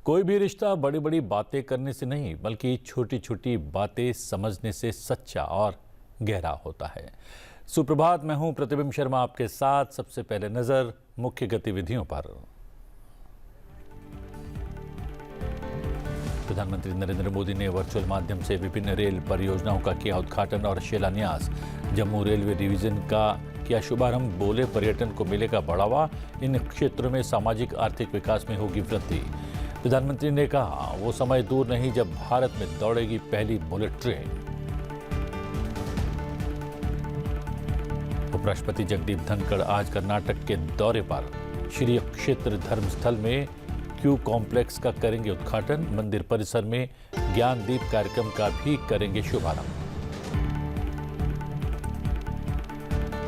कोई भी रिश्ता बड़ी बड़ी बातें करने से नहीं बल्कि छोटी छोटी बातें समझने से सच्चा और गहरा होता है। सुप्रभात, मैं हूं प्रतिबिंब शर्मा आपके साथ। सबसे पहले नजर मुख्य गतिविधियों पर। प्रधानमंत्री नरेंद्र मोदी ने वर्चुअल माध्यम से विभिन्न रेल परियोजनाओं का किया उद्घाटन और शिलान्यास। जम्मू रेलवे डिवीजन का किया शुभारंभ, बोले पर्यटन को मिलेगा बढ़ावा, इन क्षेत्रों में सामाजिक आर्थिक विकास में होगी वृद्धि। प्रधानमंत्री ने कहा, वो समय दूर नहीं जब भारत में दौड़ेगी पहली बुलेट ट्रेन। उपराष्ट्रपति जगदीप धनखड़ आज कर्नाटक के दौरे पर। श्री क्षेत्र धर्मस्थल में क्यू कॉम्प्लेक्स का करेंगे उद्घाटन। मंदिर परिसर में ज्ञान दीप कार्यक्रम का भी करेंगे शुभारंभ।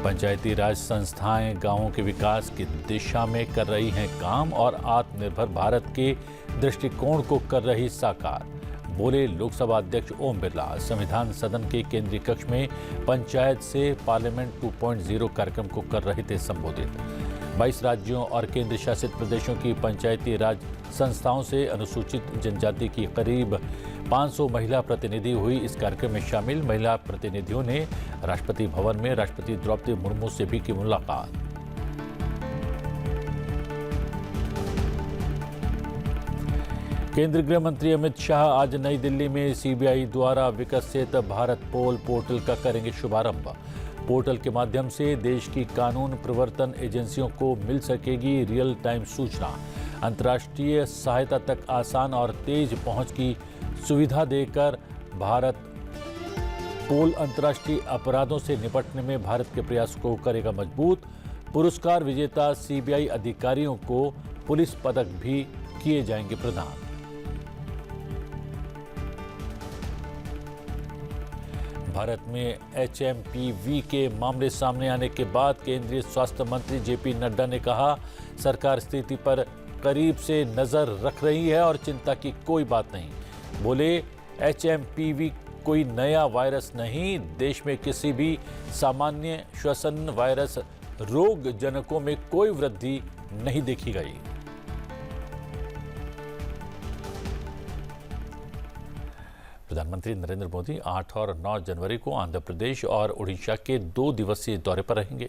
पंचायती राज संस्थाएं गांवों के विकास की दिशा में कर रही हैं काम और आत्मनिर्भर भारत के दृष्टिकोण को कर रही साकार, बोले लोकसभा अध्यक्ष ओम बिरला। संविधान सदन के केंद्रीय कक्ष में पंचायत से पार्लियामेंट 2.0 कार्यक्रम को कर रहे थे संबोधित। 22 राज्यों और केंद्र शासित प्रदेशों की पंचायती राज संस्थाओं से अनुसूचित जनजाति की करीब 500 महिला प्रतिनिधि हुई इस कार्यक्रम में शामिल। महिला प्रतिनिधियों ने राष्ट्रपति भवन में राष्ट्रपति द्रौपदी मुर्मू से भी की मुलाकात। केंद्रीय गृह मंत्री अमित शाह आज नई दिल्ली में सीबीआई द्वारा विकसित भारत पोर्टल का करेंगे शुभारंभ। पोर्टल के माध्यम से देश की कानून प्रवर्तन एजेंसियों को मिल सकेगी रियल टाइम सूचना। अंतर्राष्ट्रीय सहायता तक आसान और तेज पहुंच की सुविधा देकर भारत पोल अंतर्राष्ट्रीय अपराधों से निपटने में भारत के प्रयास को करेगा मजबूत। पुरस्कार विजेता सीबीआई अधिकारियों को पुलिस पदक भी किए जाएंगे प्रदान। भारत में HMPV के मामले सामने आने के बाद केंद्रीय स्वास्थ्य मंत्री जेपी नड्डा ने कहा, सरकार स्थिति पर करीब से नजर रख रही है और चिंता की कोई बात नहीं। बोले HMPV कोई नया वायरस नहीं, देश में किसी भी सामान्य श्वसन वायरस रोग जनकों में कोई वृद्धि नहीं देखी गई। प्रधानमंत्री नरेंद्र मोदी 8 और 9 जनवरी को आंध्र प्रदेश और उड़ीसा के 2 दिवसीय दौरे पर रहेंगे।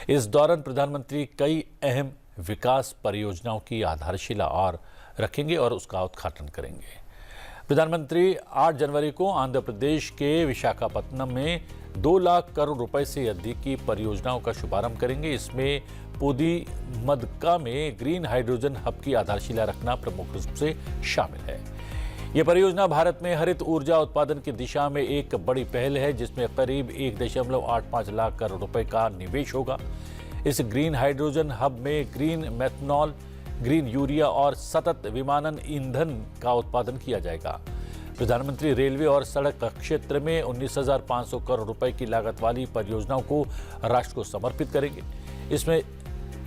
इस दौरान प्रधानमंत्री कई अहम विकास परियोजनाओं की आधारशिला और रखेंगे और उसका उद्घाटन करेंगे। प्रधानमंत्री 8 जनवरी को आंध्र प्रदेश के विशाखापत्तनम में 2 लाख करोड़ रुपए से अधिक की परियोजनाओं का शुभारंभ करेंगे। इसमें पुदीमदक्का में ग्रीन हाइड्रोजन हब की आधारशिला रखना प्रमुख रूप से शामिल है। यह परियोजना भारत में हरित ऊर्जा उत्पादन की दिशा में एक बड़ी पहल है, जिसमें करीब 1.85 लाख करोड़ रुपए का निवेश होगा। इस ग्रीन हाइड्रोजन हब में ग्रीन मेथनॉल, ग्रीन यूरिया और सतत विमानन ईंधन का उत्पादन किया जाएगा। प्रधानमंत्री रेलवे और सड़क क्षेत्र में 19,500 करोड़ रुपए की लागत वाली परियोजनाओं को राष्ट्र को समर्पित करेंगे। इसमें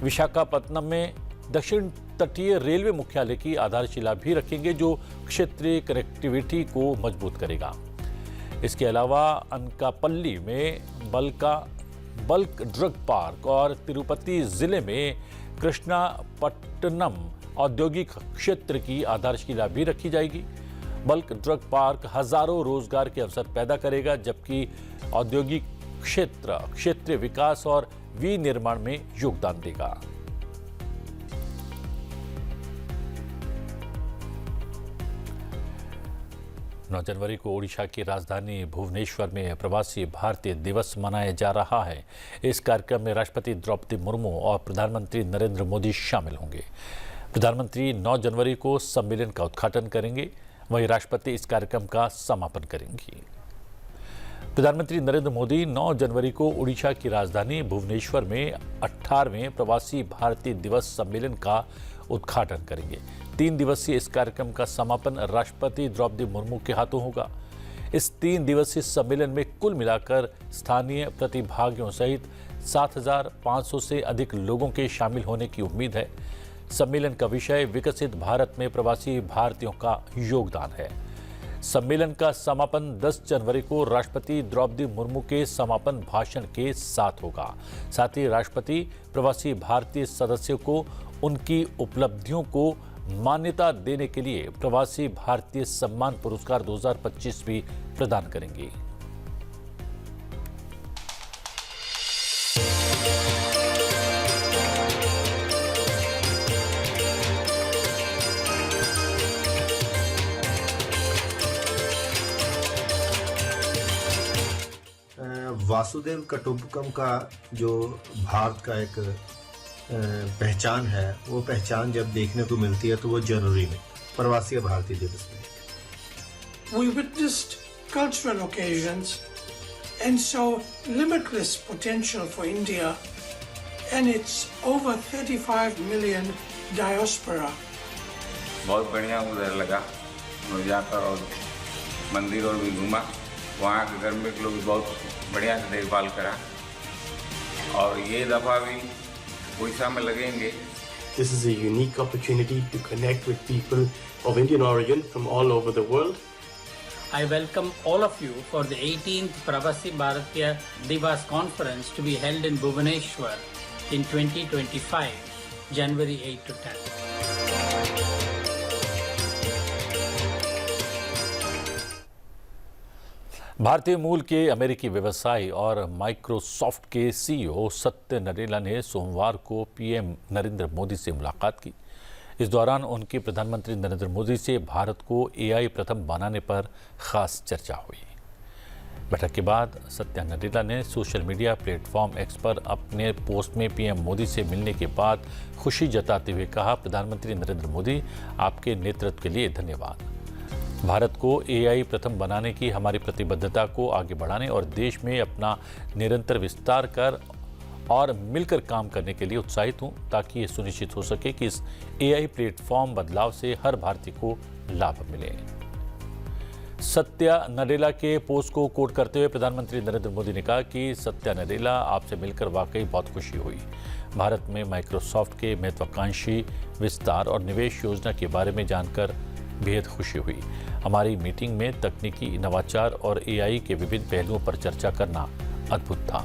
विशाखापत्तनम में दक्षिण तटीय रेलवे मुख्यालय की आधारशिला भी रखेंगे, जो क्षेत्रीय कनेक्टिविटी को मजबूत करेगा। इसके अलावा अनकापल्ली में बल्क ड्रग पार्क और तिरुपति जिले में कृष्णापट्टनम औद्योगिक क्षेत्र की आधारशिला भी रखी जाएगी। बल्क ड्रग पार्क हजारों रोजगार के अवसर पैदा करेगा, जबकि औद्योगिक क्षेत्र क्षेत्रीय विकास और विनिर्माण में योगदान देगा। नौ जनवरी को ओडिशा की राजधानी भुवनेश्वर में प्रवासी भारतीय दिवस मनाया जा रहा है। इस कार्यक्रम में राष्ट्रपति द्रौपदी मुर्मू और प्रधानमंत्री नरेंद्र मोदी शामिल होंगे। प्रधानमंत्री 9 जनवरी को सम्मेलन का उद्घाटन करेंगे, वहीं राष्ट्रपति इस कार्यक्रम का समापन करेंगी। प्रधानमंत्री नरेंद्र मोदी 9 जनवरी को ओडिशा की राजधानी भुवनेश्वर में 18वें प्रवासी भारतीय दिवस सम्मेलन का उद्घाटन करेंगे। 3 दिवसीय इस कार्यक्रम का समापन राष्ट्रपति द्रौपदी मुर्मू के हाथों होगा। इस 3 दिवसीय सम्मेलन में कुल मिलाकर स्थानीय प्रतिभागियों सहित 7,500 से अधिक लोगों के शामिल होने की उम्मीद है। सम्मेलन का विषय विकसित भारत में प्रवासी भारतीयों का योगदान है। सम्मेलन का समापन 10 जनवरी को राष्ट्रपति द्रौपदी मुर्मू के समापन भाषण के साथ होगा। साथ ही राष्ट्रपति प्रवासी भारतीय सदस्यों को उनकी उपलब्धियों को मान्यता देने के लिए प्रवासी भारतीय सम्मान पुरस्कार 2025 भी प्रदान करेंगी। वासुदेव कुटुंबकम का जो भारत का एक पहचान है, वो पहचान जब देखने को मिलती है तो वो जनवरी में प्रवासी भारतीय दिवस में। We witnessed cultural occasions and saw limitless potential for India and its over 35 million diaspora. बहुत बढ़िया उधर लगा, जाकर और मंदिर और भी घूमा। वहाँ के घर में लोग बहुत बढ़िया से देखभाल करा और ये दफ़ा भी उड़ीसा में लगेंगे। This is a unique opportunity to connect with people of Indian origin from all over the world. I welcome all of you for the 18th Pravasi Bharatiya Divas Conference to be held in Bhubaneswar in 2025, January 8 to 10. भारतीय मूल के अमेरिकी व्यवसायी और Microsoft के CEO सत्य नडेला ने सोमवार को पीएम नरेंद्र मोदी से मुलाकात की। इस दौरान उनकी प्रधानमंत्री नरेंद्र मोदी से भारत को एआई प्रथम बनाने पर खास चर्चा हुई। बैठक के बाद सत्या नडेला ने सोशल मीडिया प्लेटफॉर्म एक्स पर अपने पोस्ट में पीएम मोदी से मिलने के बाद खुशी जताते हुए कहा, प्रधानमंत्री नरेंद्र मोदी, आपके नेतृत्व के लिए धन्यवाद। भारत को एआई प्रथम बनाने की हमारी प्रतिबद्धता को आगे बढ़ाने और देश में अपना निरंतर विस्तार कर और मिलकर काम करने के लिए उत्साहित हूं, ताकि ये सुनिश्चित हो सके कि इस एआई प्लेटफॉर्म बदलाव से हर भारतीय को लाभ मिले। सत्या नडेला के पोस्ट को कोट करते हुए प्रधानमंत्री नरेंद्र मोदी ने कहा कि सत्या नडेला, आपसे मिलकर वाकई बहुत खुशी हुई। भारत में माइक्रोसॉफ्ट के महत्वाकांक्षी विस्तार और निवेश योजना के बारे में जानकर बेहद खुशी हुई। हमारी मीटिंग में तकनीकी नवाचार और एआई के विभिन्न पहलुओं पर चर्चा करना अद्भुत था।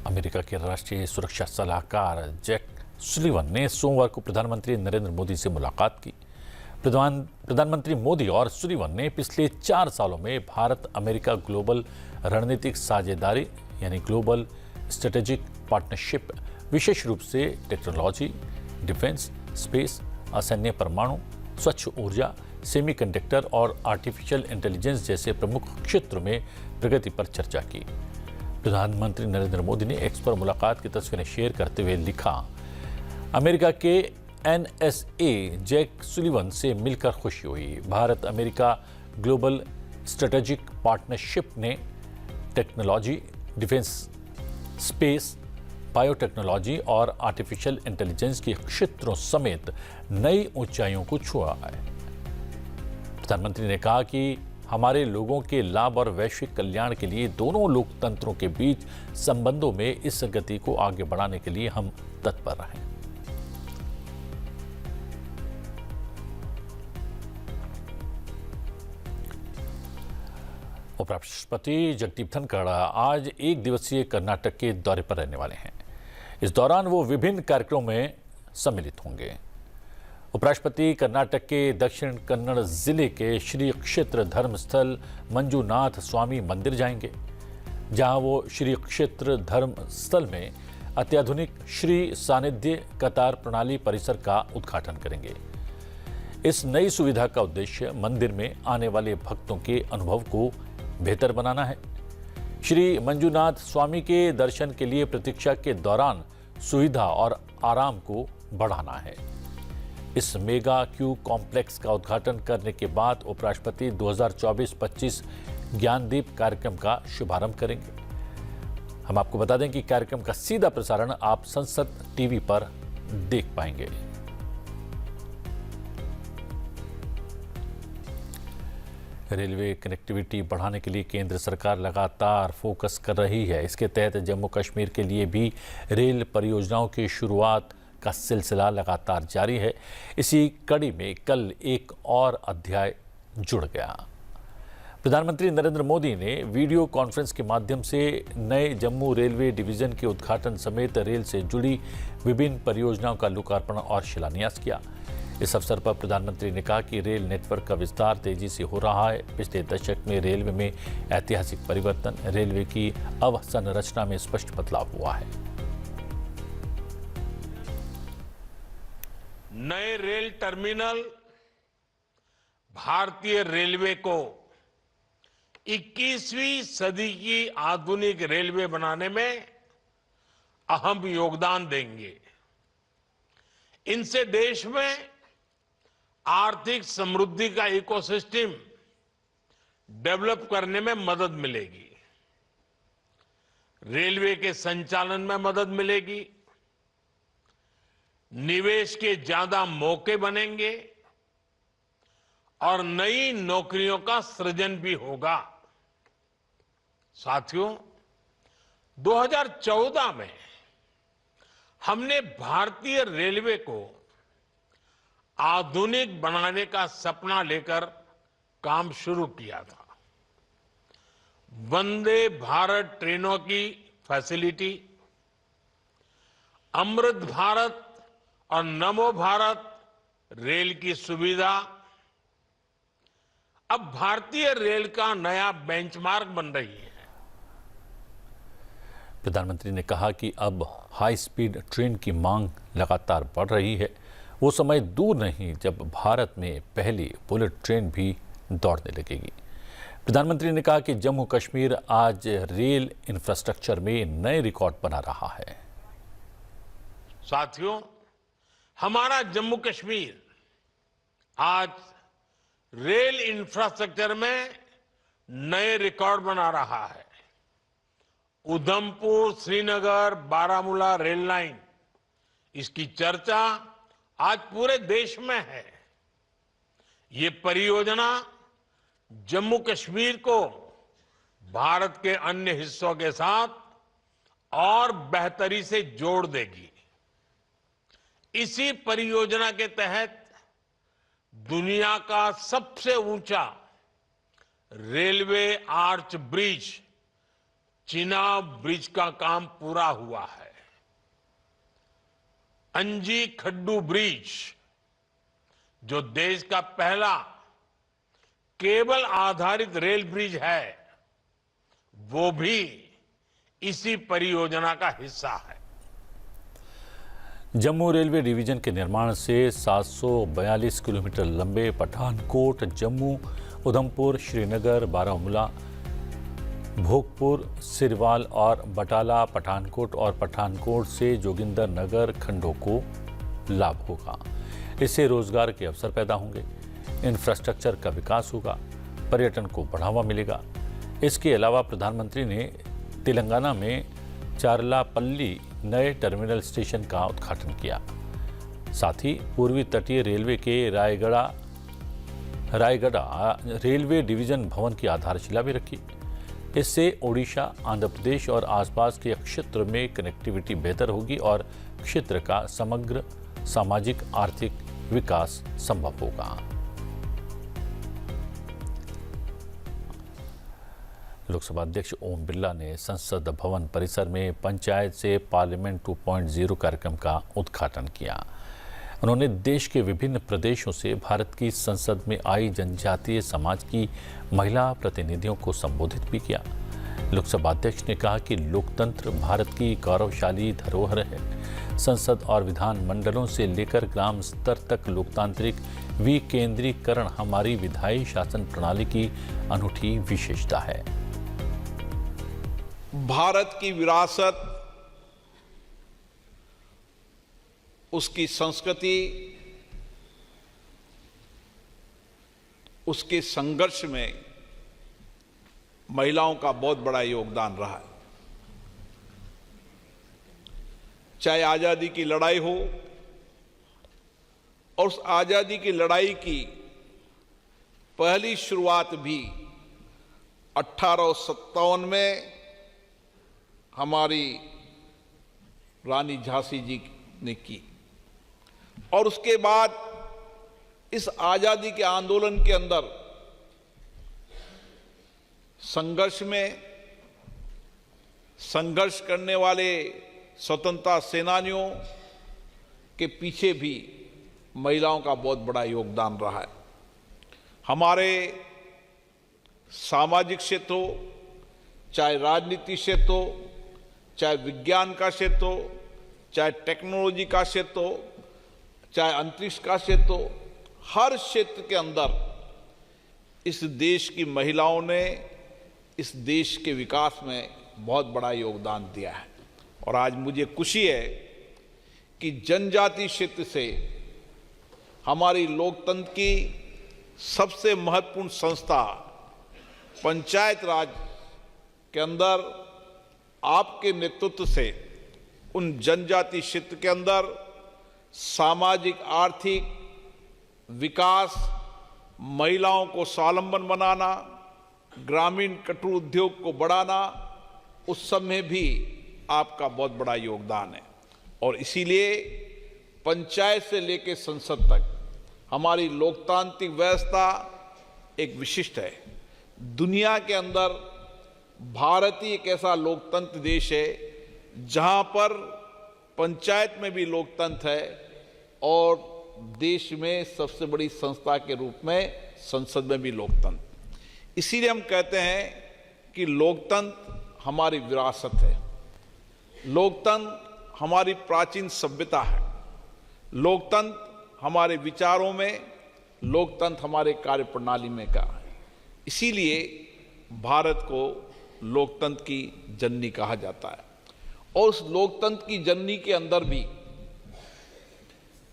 अमेरिका के राष्ट्रीय सुरक्षा सलाहकार जैक सुलिवन ने सोमवार को प्रधानमंत्री नरेंद्र मोदी से मुलाकात की। प्रधानमंत्री मोदी और सुलिवन ने पिछले 4 सालों में भारत अमेरिका ग्लोबल रणनीतिक साझेदारी यानी ग्लोबल स्ट्रेटेजिक पार्टनरशिप, विशेष रूप से टेक्नोलॉजी, डिफेंस, स्पेस, असैन्य परमाणु, स्वच्छ ऊर्जा, सेमीकंडक्टर और आर्टिफिशियल इंटेलिजेंस जैसे प्रमुख क्षेत्रों में प्रगति पर चर्चा की। प्रधानमंत्री नरेंद्र मोदी ने एक्स पर मुलाकात की तस्वीरें शेयर करते हुए लिखा, अमेरिका के एनएसए जैक सुलिवन से मिलकर खुशी हुई। Bharat America global strategic partnership ने टेक्नोलॉजी, डिफेंस, स्पेस, बायोटेक्नोलॉजी और आर्टिफिशियल इंटेलिजेंस के क्षेत्रों समेत नई ऊंचाइयों को छुआ है। प्रधानमंत्री ने कहा कि हमारे लोगों के लाभ और वैश्विक कल्याण के लिए दोनों लोकतंत्रों के बीच संबंधों में इस गति को आगे बढ़ाने के लिए हम तत्पर रहें। उपराष्ट्रपति जगदीप धनखड़ आज 1 दिवसीय कर्नाटक के दौरे पर रहने वाले हैं। इस दौरान वो विभिन्न कार्यक्रमों में सम्मिलित होंगे। उपराष्ट्रपति कर्नाटक के दक्षिण कन्नड़ जिले के श्री क्षेत्र धर्मस्थल मंजुनाथ स्वामी मंदिर जाएंगे, जहां वो श्री क्षेत्र धर्मस्थल में अत्याधुनिक श्री सानिध्य कतार प्रणाली परिसर का उद्घाटन करेंगे। इस नई सुविधा का उद्देश्य मंदिर में आने वाले भक्तों के अनुभव को बेहतर बनाना है। श्री मंजुनाथ स्वामी के दर्शन के लिए प्रतीक्षा के दौरान सुविधा और आराम को बढ़ाना है। इस मेगा क्यू कॉम्प्लेक्स का उद्घाटन करने के बाद उपराष्ट्रपति 2024-25 ज्ञानदीप कार्यक्रम का शुभारंभ करेंगे। हम आपको बता दें कि कार्यक्रम का सीधा प्रसारण आप संसद टीवी पर देख पाएंगे। रेलवे कनेक्टिविटी बढ़ाने के लिए केंद्र सरकार लगातार फोकस कर रही है। इसके तहत जम्मू कश्मीर के लिए भी रेल परियोजनाओं की शुरुआत का सिलसिला लगातार जारी है। इसी कड़ी में कल एक और अध्याय जुड़ गया। प्रधानमंत्री नरेंद्र मोदी ने वीडियो कॉन्फ्रेंस के माध्यम से नए जम्मू रेलवे डिवीजन के उद्घाटन समेत रेल से जुड़ी विभिन्न परियोजनाओं का लोकार्पण और शिलान्यास किया। इस अवसर पर प्रधानमंत्री ने कहा कि रेल नेटवर्क का विस्तार तेजी से हो रहा है। पिछले दशक में रेलवे में ऐतिहासिक परिवर्तन, रेलवे की अवसंरचना में स्पष्ट बदलाव हुआ है। नए रेल टर्मिनल भारतीय रेलवे को 21वीं सदी की आधुनिक रेलवे बनाने में अहम योगदान देंगे। इनसे देश में आर्थिक समृद्धि का इकोसिस्टम डेवलप करने में मदद मिलेगी, रेलवे के संचालन में मदद मिलेगी, निवेश के ज्यादा मौके बनेंगे और नई नौकरियों का सृजन भी होगा। साथियों, 2014 में हमने भारतीय रेलवे को आधुनिक बनाने का सपना लेकर काम शुरू किया था। वंदे भारत ट्रेनों की फैसिलिटी, अमृत भारत और नमो भारत रेल की सुविधा अब भारतीय रेल का नया बेंचमार्क बन रही है। प्रधानमंत्री ने कहा कि अब हाई स्पीड ट्रेन की मांग लगातार बढ़ रही है। वो समय दूर नहीं जब भारत में पहली बुलेट ट्रेन भी दौड़ने लगेगी। प्रधानमंत्री ने कहा कि जम्मू कश्मीर आज रेल इंफ्रास्ट्रक्चर में नए रिकॉर्ड बना रहा है। साथियों, हमारा जम्मू कश्मीर आज रेल इंफ्रास्ट्रक्चर में नए रिकॉर्ड बना रहा है। उधमपुर श्रीनगर बारामूला रेल लाइन, इसकी चर्चा आज पूरे देश में है। ये परियोजना जम्मू कश्मीर को भारत के अन्य हिस्सों के साथ और बेहतरी से जोड़ देगी। इसी परियोजना के तहत दुनिया का सबसे ऊंचा railway arch bridge, Chenab bridge का काम पूरा हुआ है। अंजी खड्डू ब्रिज, जो देश का पहला केबल आधारित रेल ब्रिज है, वो भी इसी परियोजना का हिस्सा है। जम्मू रेलवे डिवीजन के निर्माण से 742 किलोमीटर लंबे पठानकोट, जम्मू, उधमपुर, श्रीनगर, बारामूला, भोगपुर, सिरवाल और बटाला, पठानकोट और पठानकोट से जोगिंदर नगर खंडों को लाभ होगा। इससे रोजगार के अवसर पैदा होंगे, इंफ्रास्ट्रक्चर का विकास होगा, पर्यटन को बढ़ावा मिलेगा। इसके अलावा प्रधानमंत्री ने तेलंगाना में चारलापल्ली नए टर्मिनल स्टेशन का उद्घाटन किया। साथ ही पूर्वी तटीय रेलवे के रायगढ़ रेलवे डिवीजन भवन की आधारशिला भी रखी। इससे ओडिशा, आंध्र प्रदेश और आसपास के क्षेत्र में कनेक्टिविटी बेहतर होगी और क्षेत्र का समग्र सामाजिक आर्थिक विकास संभव होगा। लोकसभा अध्यक्ष ओम बिरला ने संसद भवन परिसर में पंचायत से पार्लियामेंट 2.0 कार्यक्रम का उद्घाटन किया। उन्होंने देश के विभिन्न प्रदेशों से भारत की संसद में आई जनजातीय समाज की महिला प्रतिनिधियों को संबोधित भी किया। लोकसभा अध्यक्ष ने कहा कि लोकतंत्र भारत की गौरवशाली धरोहर है। संसद और विधान मंडलों से लेकर ग्राम स्तर तक लोकतांत्रिक विकेंद्रीकरण हमारी विधायी शासन प्रणाली की अनूठी विशेषता है। भारत की विरासत, उसकी संस्कृति, उसके संघर्ष में महिलाओं का बहुत बड़ा योगदान रहा है। चाहे आजादी की लड़ाई हो, और उस आजादी की लड़ाई की पहली शुरुआत भी 1857 में हमारी रानी झांसी जी ने की, और उसके बाद इस आजादी के आंदोलन के अंदर संघर्ष में संघर्ष करने वाले स्वतंत्रता सेनानियों के पीछे भी महिलाओं का बहुत बड़ा योगदान रहा है। हमारे सामाजिक क्षेत्र हो, चाहे राजनीति क्षेत्र हो, चाहे विज्ञान का क्षेत्र हो, चाहे टेक्नोलॉजी का क्षेत्र हो, चाहे अंतरिक्ष का क्षेत्र हो, हर क्षेत्र के अंदर इस देश की महिलाओं ने इस देश के विकास में बहुत बड़ा योगदान दिया है। और आज मुझे खुशी है कि जनजाति क्षेत्र से हमारी लोकतंत्र की सबसे महत्वपूर्ण संस्था पंचायत राज के अंदर आपके नेतृत्व से उन जनजाति क्षेत्र के अंदर सामाजिक आर्थिक विकास, महिलाओं को स्वावलंबन बनाना, ग्रामीण कुटीर उद्योग को बढ़ाना, उस सब में भी आपका बहुत बड़ा योगदान है। और इसीलिए पंचायत से लेकर संसद तक हमारी लोकतांत्रिक व्यवस्था एक विशिष्ट है। दुनिया के अंदर भारत ही एक ऐसा लोकतंत्र देश है जहां पर पंचायत में भी लोकतंत्र है और देश में सबसे बड़ी संस्था के रूप में संसद में भी लोकतंत्र। इसीलिए हम कहते हैं कि लोकतंत्र हमारी विरासत है, लोकतंत्र हमारी प्राचीन सभ्यता है, लोकतंत्र हमारे विचारों में, लोकतंत्र हमारे कार्यप्रणाली में का है। इसीलिए भारत को लोकतंत्र की जननी कहा जाता है। और उस लोकतंत्र की जननी के अंदर भी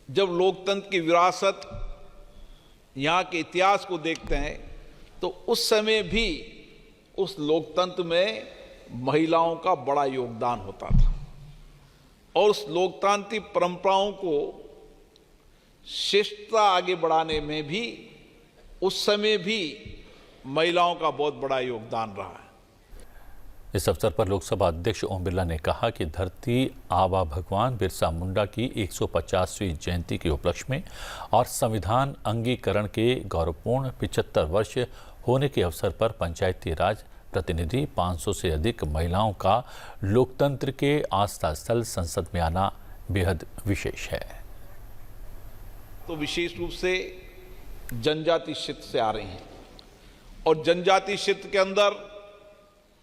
जब लोकतंत्र की विरासत, यहाँ के इतिहास को देखते हैं तो उस समय भी उस लोकतंत्र में महिलाओं का बड़ा योगदान होता था और उस लोकतांत्रिक परंपराओं को श्रेष्ठता आगे बढ़ाने में भी उस समय भी महिलाओं का बहुत बड़ा योगदान रहा है। इस अवसर पर लोकसभा अध्यक्ष ओम बिरला ने कहा कि धरती आबा भगवान बिरसा मुंडा की 150वीं जयंती के उपलक्ष्य में और संविधान अंगीकरण के गौरवपूर्ण 75 वर्ष होने के अवसर पर पंचायती राज प्रतिनिधि 500 से अधिक महिलाओं का लोकतंत्र के आस्था स्थल संसद में आना बेहद विशेष है। तो विशेष रूप से जनजाति क्षेत्र से आ रही हैं और जनजाति क्षेत्र के अंदर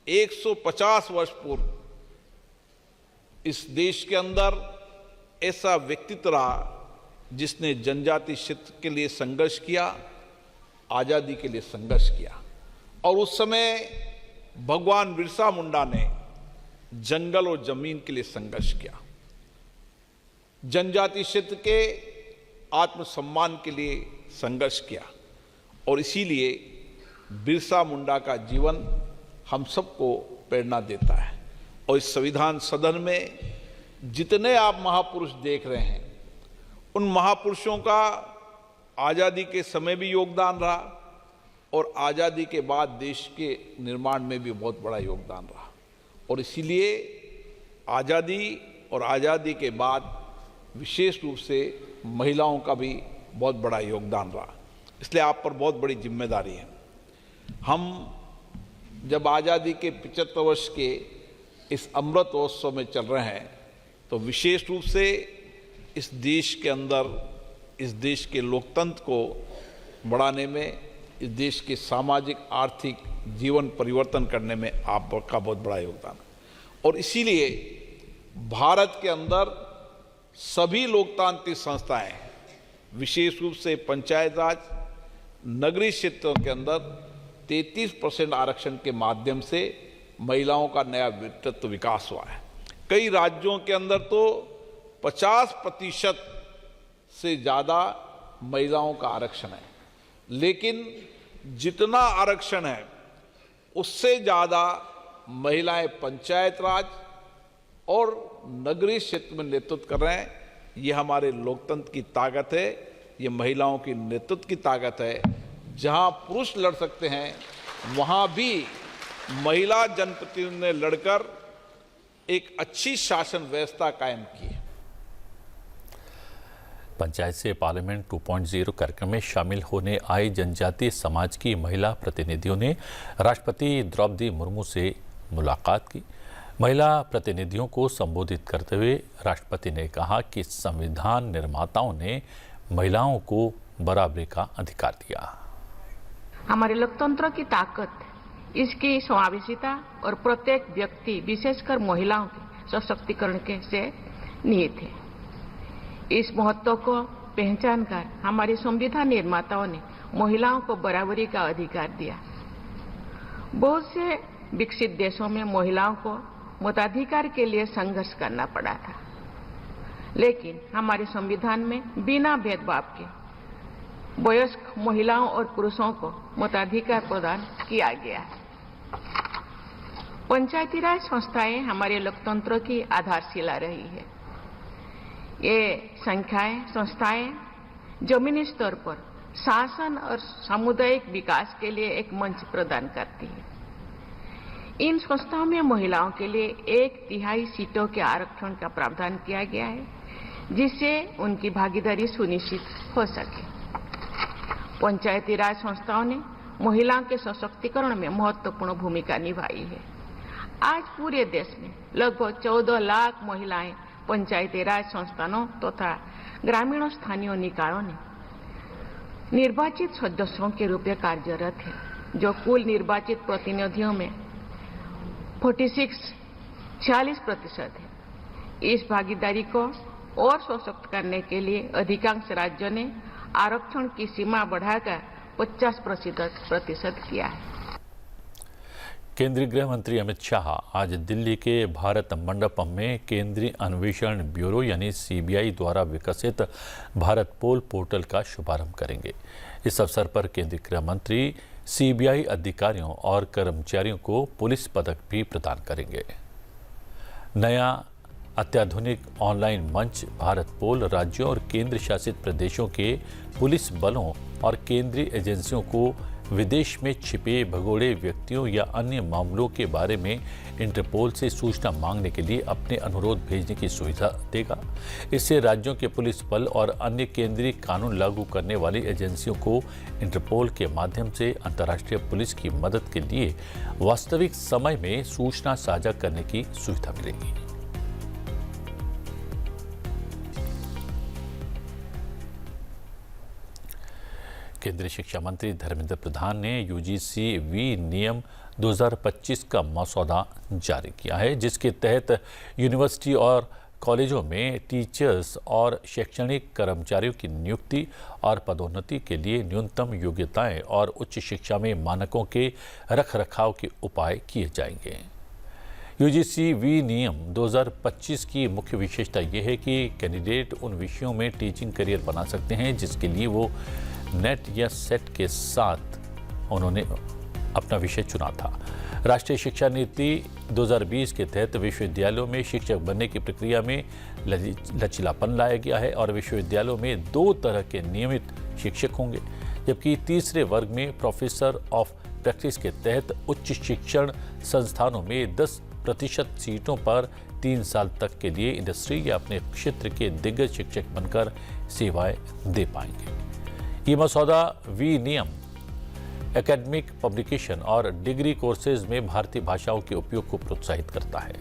150 वर्ष पूर्व इस देश के अंदर ऐसा व्यक्तित्व रहा जिसने जनजाति क्षेत्र के लिए संघर्ष किया, आजादी के लिए संघर्ष किया। और उस समय भगवान बिरसा मुंडा ने जंगल और जमीन के लिए संघर्ष किया, जनजाति क्षेत्र के आत्मसम्मान के लिए संघर्ष किया। और इसीलिए बिरसा मुंडा का जीवन हम सबको प्रेरणा देता है। और इस संविधान सदन में जितने आप महापुरुष देख रहे हैं, उन महापुरुषों का आज़ादी के समय भी योगदान रहा और आज़ादी के बाद देश के निर्माण में भी बहुत बड़ा योगदान रहा। और इसीलिए आज़ादी और आज़ादी के बाद विशेष रूप से महिलाओं का भी बहुत बड़ा योगदान रहा। इसलिए आप पर बहुत बड़ी जिम्मेदारी है। हम जब आज़ादी के 75 वर्ष के इस अमृत महोत्सव में चल रहे हैं तो विशेष रूप से इस देश के अंदर, इस देश के लोकतंत्र को बढ़ाने में, इस देश के सामाजिक आर्थिक जीवन परिवर्तन करने में आपका बहुत बड़ा योगदान है। और इसीलिए भारत के अंदर सभी लोकतांत्रिक संस्थाएं, विशेष रूप से पंचायत राज, नगरीय क्षेत्रों के अंदर 33% आरक्षण के माध्यम से महिलाओं का नया व्यक्तित्व विकास हुआ है। कई राज्यों के अंदर तो 50% से ज़्यादा महिलाओं का आरक्षण है, लेकिन जितना आरक्षण है उससे ज़्यादा महिलाएं पंचायत राज और नगरीय क्षेत्र में नेतृत्व कर रहे हैं। ये हमारे लोकतंत्र की ताकत है, ये महिलाओं की नेतृत्व की ताकत है। जहां पुरुष लड़ सकते हैं वहां भी महिला जनप्रतिनिधि ने लड़कर एक अच्छी शासन व्यवस्था कायम की है। पंचायत से पार्लियामेंट 2.0 कार्यक्रम में शामिल होने आए जनजातीय समाज की महिला प्रतिनिधियों ने राष्ट्रपति द्रौपदी मुर्मू से मुलाकात की। महिला प्रतिनिधियों को संबोधित करते हुए राष्ट्रपति ने कहा कि संविधान निर्माताओं ने महिलाओं को बराबरी का अधिकार दिया। हमारे लोकतंत्र की ताकत इसकी समावेशिता और प्रत्येक व्यक्ति विशेषकर महिलाओं के सशक्तिकरण के से निहित है। इस महत्व को पहचान कर हमारे संविधान निर्माताओं ने महिलाओं को बराबरी का अधिकार दिया। बहुत से विकसित देशों में महिलाओं को मताधिकार के लिए संघर्ष करना पड़ा था, लेकिन हमारे संविधान में बिना भेदभाव के वयस्क महिलाओं और पुरुषों को मताधिकार प्रदान किया गया है। पंचायती राज संस्थाएं हमारे लोकतंत्र की आधारशिला रही है। ये संस्थाएं जमीनी स्तर पर शासन और सामुदायिक विकास के लिए एक मंच प्रदान करती है। इन संस्थाओं में महिलाओं के लिए 1/3 सीटों के आरक्षण का प्रावधान किया गया है, जिससे उनकी भागीदारी सुनिश्चित हो सके। पंचायती राज संस्थाओं ने महिलाओं के सशक्तिकरण में महत्वपूर्ण भूमिका निभाई है। आज पूरे देश में लगभग 14 लाख महिलाएं पंचायती राज संस्थानों तथा ग्रामीण स्थानीय निकायों में निर्वाचित सदस्यों के रूप में कार्यरत है, जो कुल निर्वाचित प्रतिनिधियों में 40% है। इस भागीदारी को और सशक्त करने के लिए अधिकांश राज्यों ने आरक्षण की सीमा बढ़ाकर 50% किया है। केंद्रीय गृह मंत्री अमित शाह आज दिल्ली के भारत मंडपम में केंद्रीय अन्वेषण ब्यूरो यानी सीबीआई द्वारा विकसित भारत पोल पोर्टल का शुभारंभ करेंगे। इस अवसर पर केंद्रीय गृह मंत्री सीबीआई अधिकारियों और कर्मचारियों को पुलिस पदक भी प्रदान करेंगे। नया अत्याधुनिक ऑनलाइन मंच भारत पोल राज्यों और केंद्र शासित प्रदेशों के पुलिस बलों और केंद्रीय एजेंसियों को विदेश में छिपे भगोड़े व्यक्तियों या अन्य मामलों के बारे में इंटरपोल से सूचना मांगने के लिए अपने अनुरोध भेजने की सुविधा देगा। इससे राज्यों के पुलिस बल और अन्य केंद्रीय कानून लागू करने वाली एजेंसियों को इंटरपोल के माध्यम से अंतर्राष्ट्रीय पुलिस की मदद के लिए वास्तविक समय में सूचना साझा करने की सुविधा मिलेगी। केंद्रीय शिक्षा मंत्री धर्मेंद्र प्रधान ने यूजीसी वी नियम 2025 का मसौदा जारी किया है, जिसके तहत यूनिवर्सिटी और कॉलेजों में टीचर्स और शैक्षणिक कर्मचारियों की नियुक्ति और पदोन्नति के लिए न्यूनतम योग्यताएं और उच्च शिक्षा में मानकों के रखरखाव के उपाय किए जाएंगे। यूजीसी वी नियम 2025 की मुख्य विशेषता यह है कि कैंडिडेट उन विषयों में टीचिंग करियर बना सकते हैं जिसके लिए वो नेट या सेट के साथ उन्होंने अपना विषय चुना था। राष्ट्रीय शिक्षा नीति 2020 के तहत विश्वविद्यालयों में शिक्षक बनने की प्रक्रिया में लचीलापन लाया गया है और विश्वविद्यालयों में 2 तरह के नियमित शिक्षक होंगे, जबकि तीसरे वर्ग में प्रोफेसर ऑफ प्रैक्टिस के तहत उच्च शिक्षण संस्थानों में 10% सीटों पर 3 साल तक के लिए इंडस्ट्री या अपने क्षेत्र के दिग्गज शिक्षक बनकर सेवाएं दे पाएंगे। ये मसौदा वी नियम एकेडमिक पब्लिकेशन और डिग्री कोर्सेज में भारतीय भाषाओं के उपयोग को प्रोत्साहित करता है।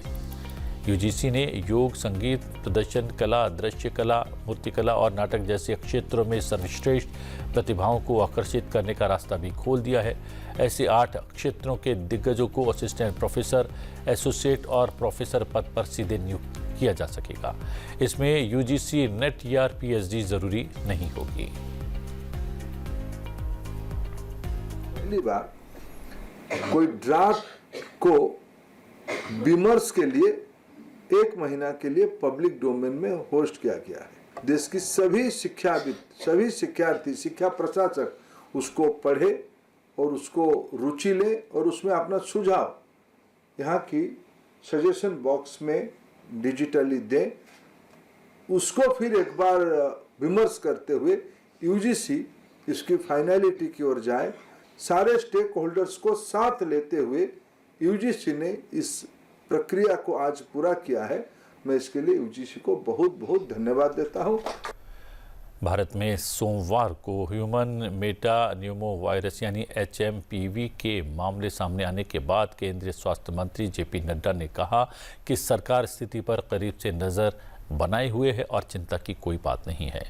यूजीसी ने योग, संगीत, प्रदर्शन कला, दृश्य कला, मूर्तिकला और नाटक जैसे क्षेत्रों में सर्वश्रेष्ठ प्रतिभाओं को आकर्षित करने का रास्ता भी खोल दिया है। ऐसे 8 क्षेत्रों के दिग्गजों को असिस्टेंट प्रोफेसर, एसोसिएट और प्रोफेसर पद पर सीधे नियुक्त किया जा सकेगा। इसमें यूजीसी नेट या पीएचडी जरूरी नहीं होगी। पहली बार कोई ड्राफ्ट को विमर्श के लिए 1 महीना के लिए पब्लिक डोमेन में होस्ट किया गया है। देश की सभी शिक्षाविद, सभी शिक्षार्थी, शिक्षा प्रशासक उसको पढ़े और उसको रुचि ले और उसमें अपना सुझाव यहाँ की सजेशन बॉक्स में डिजिटली दें। उसको फिर एक बार विमर्श करते हुए यूजीसी इसकी फाइनलिटी की ओर जाए। सारे स्टेक होल्डर्स को साथ लेते हुए यूजीसी ने इस प्रक्रिया को आज पूरा किया है। मैं इसके लिए यूजीसी को बहुत बहुत धन्यवाद देता हूं। भारत में सोमवार को ह्यूमन मेटान्यूमो वायरस यानी HMPV के मामले सामने आने के बाद केंद्रीय स्वास्थ्य मंत्री JP नड्डा ने कहा कि सरकार स्थिति पर करीब से नज़र बनाए हुए है और चिंता की कोई बात नहीं है।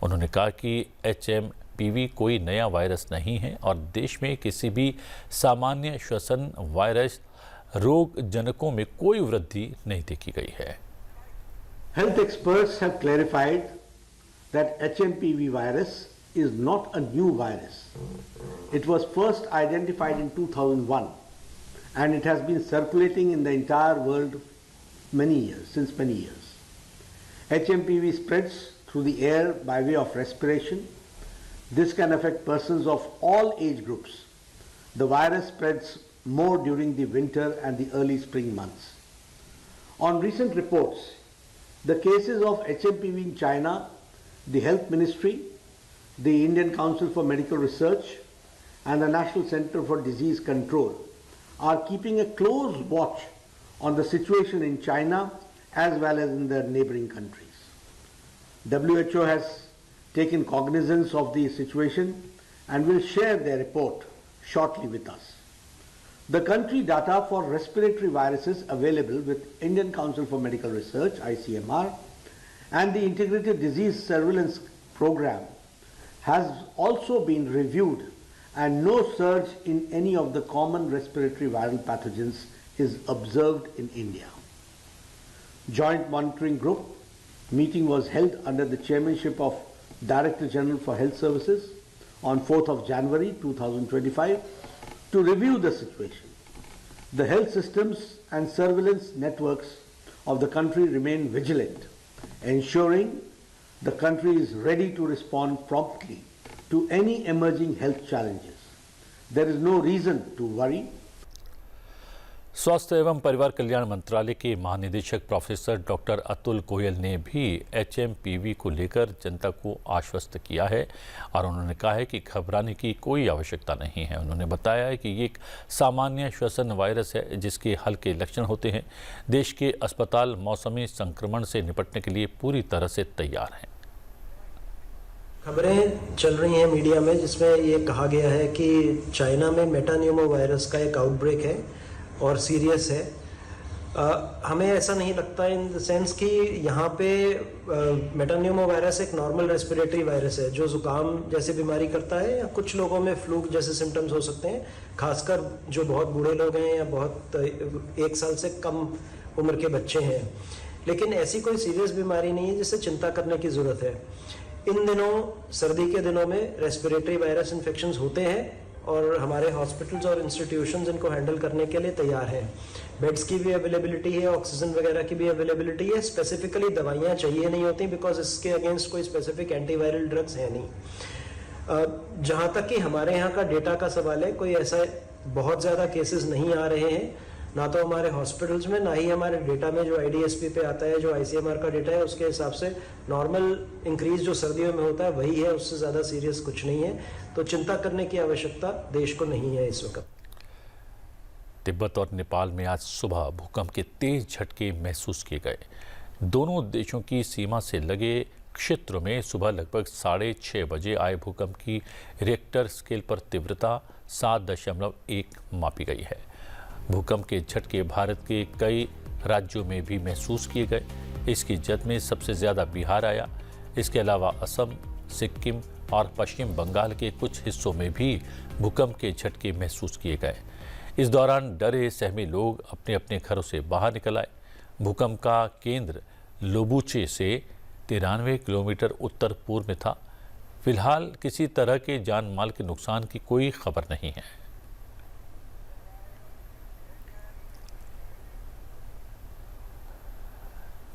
उन्होंने कहा कि HMPV कोई नया वायरस नहीं है और देश में किसी भी सामान्य श्वसन वायरस रोग जनकों में कोई वृद्धि नहीं देखी गई है। Health experts have clarified that HMPV virus is not a new virus. It was first identified in 2001 and it has been circulating in the entire world since many years. HMPV spreads through the air by way of respiration. This can affect persons of all age groups. The virus spreads more during the winter and the early spring months. On recent reports, the cases of HMPV in China, the Health Ministry, the Indian Council for Medical Research and the National Center for Disease Control are keeping a close watch on the situation in China as well as in the neighboring countries. WHO has taken cognizance of the situation and will share their report shortly with us. The country data for respiratory viruses available with Indian Council for Medical Research, ICMR, and the Integrated Disease Surveillance Program has also been reviewed and no surge in any of the common respiratory viral pathogens is observed in India. Joint Monitoring Group meeting was held under the chairmanship of Director General for Health Services on 4th of January 2025 to review the situation. The health systems and surveillance networks of the country remain vigilant, ensuring the country is ready to respond promptly to any emerging health challenges. There is no reason to worry. स्वास्थ्य एवं परिवार कल्याण मंत्रालय के महानिदेशक professor doctor Atul Goyal ने भी HMPV को लेकर जनता को आश्वस्त किया है और उन्होंने कहा है कि घबराने की कोई आवश्यकता नहीं है। उन्होंने बताया है कि ये एक सामान्य श्वसन वायरस है जिसके हल्के लक्षण होते हैं। देश के अस्पताल मौसमी संक्रमण से निपटने के लिए पूरी तरह से तैयार हैं। खबरें चल रही हैं मीडिया में जिसमें ये कहा गया है कि चाइना में मेटान्यूमो वायरस का एक आउटब्रेक है और सीरियस है। हमें ऐसा नहीं लगता इन द सेंस कि यहाँ पे मेटान्यूमो वायरस एक नॉर्मल रेस्पिरेटरी वायरस है जो जुकाम जैसी बीमारी करता है या कुछ लोगों में फ्लू जैसे सिम्टम्स हो सकते हैं, खासकर जो बहुत बूढ़े लोग हैं या बहुत 1 साल से कम उम्र के बच्चे हैं। लेकिन ऐसी कोई सीरियस बीमारी नहीं है जिससे चिंता करने की ज़रूरत है। इन दिनों सर्दी के दिनों में रेस्पिरेटरी वायरस इन्फेक्शंस होते हैं और हमारे हॉस्पिटल्स और इंस्टीट्यूशंस इनको हैंडल करने के लिए तैयार हैं। बेड्स की भी अवेलेबिलिटी है, ऑक्सीजन वगैरह की भी अवेलेबिलिटी है। स्पेसिफिकली दवाइयाँ चाहिए नहीं होती बिकॉज इसके अगेंस्ट कोई स्पेसिफिक एंटीवायरल ड्रग्स है नहीं। जहाँ तक कि हमारे यहाँ का डेटा का सवाल है, कोई ऐसा बहुत ज़्यादा केसेस नहीं आ रहे हैं, ना तो हमारे हॉस्पिटल्स में ना ही हमारे डेटा में जो IDSP पे आता है, जो ICMR का डेटा है उसके हिसाब से नॉर्मल इंक्रीज जो सर्दियों में होता है वही है, उससे ज़्यादा सीरियस कुछ नहीं है। तो चिंता करने की आवश्यकता देश को नहीं है इस वक्त। तिब्बत और नेपाल में आज सुबह भूकंप के तेज झटके महसूस किए गए। दोनों देशों की सीमा से लगे क्षेत्रों में सुबह लगभग 6:30 बजे आए भूकंप की रिएक्टर स्केल पर तीव्रता 7.1 मापी गई है। भूकंप के झटके भारत के कई राज्यों में भी महसूस किए गए। इसकी जद में सबसे ज़्यादा बिहार आया। इसके अलावा असम, सिक्किम और पश्चिम बंगाल के कुछ हिस्सों में भी भूकंप के झटके महसूस किए गए। इस दौरान डरे सहमे लोग अपने अपने घरों से बाहर निकल आए। भूकंप का केंद्र लोबुचे से 93 किलोमीटर उत्तर पूर्व में था। फिलहाल किसी तरह के जान माल के नुकसान की कोई खबर नहीं है।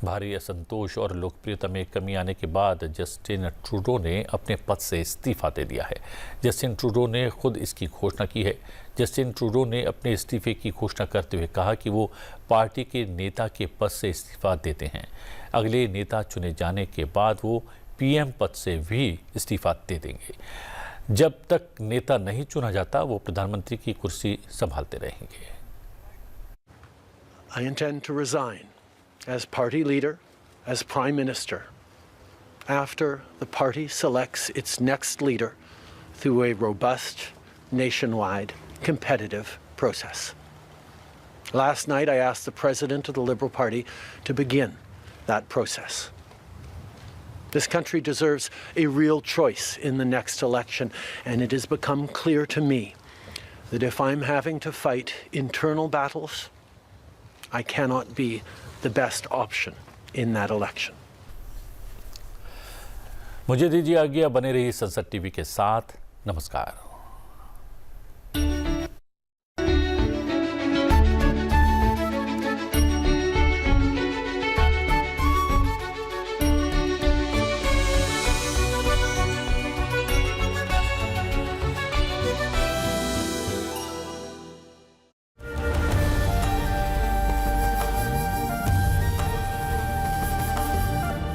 भारी असंतोष और लोकप्रियता में कमी आने के बाद जस्टिन ट्रूडो ने अपने पद से इस्तीफा दे दिया है। जस्टिन ट्रूडो ने खुद इसकी घोषणा की है। जस्टिन ट्रूडो ने अपने इस्तीफे की घोषणा करते हुए कहा कि वो पार्टी के नेता के पद से इस्तीफा देते हैं। अगले नेता चुने जाने के बाद वो PM पद से भी इस्तीफा दे देंगे। जब तक नेता नहीं चुना जाता वो प्रधानमंत्री की कुर्सी संभालते रहेंगे। I intend to resign as party leader, as prime minister, after the party selects its next leader through a robust, nationwide, competitive process. Last night, I asked the president of the Liberal Party to begin that process. This country deserves a real choice in the next election, and it has become clear to me that if I'm having to fight internal battles, I cannot be the best option in that election. मुझे दीजिए आज्ञा, बने रहिए संसद TV के साथ। नमस्कार।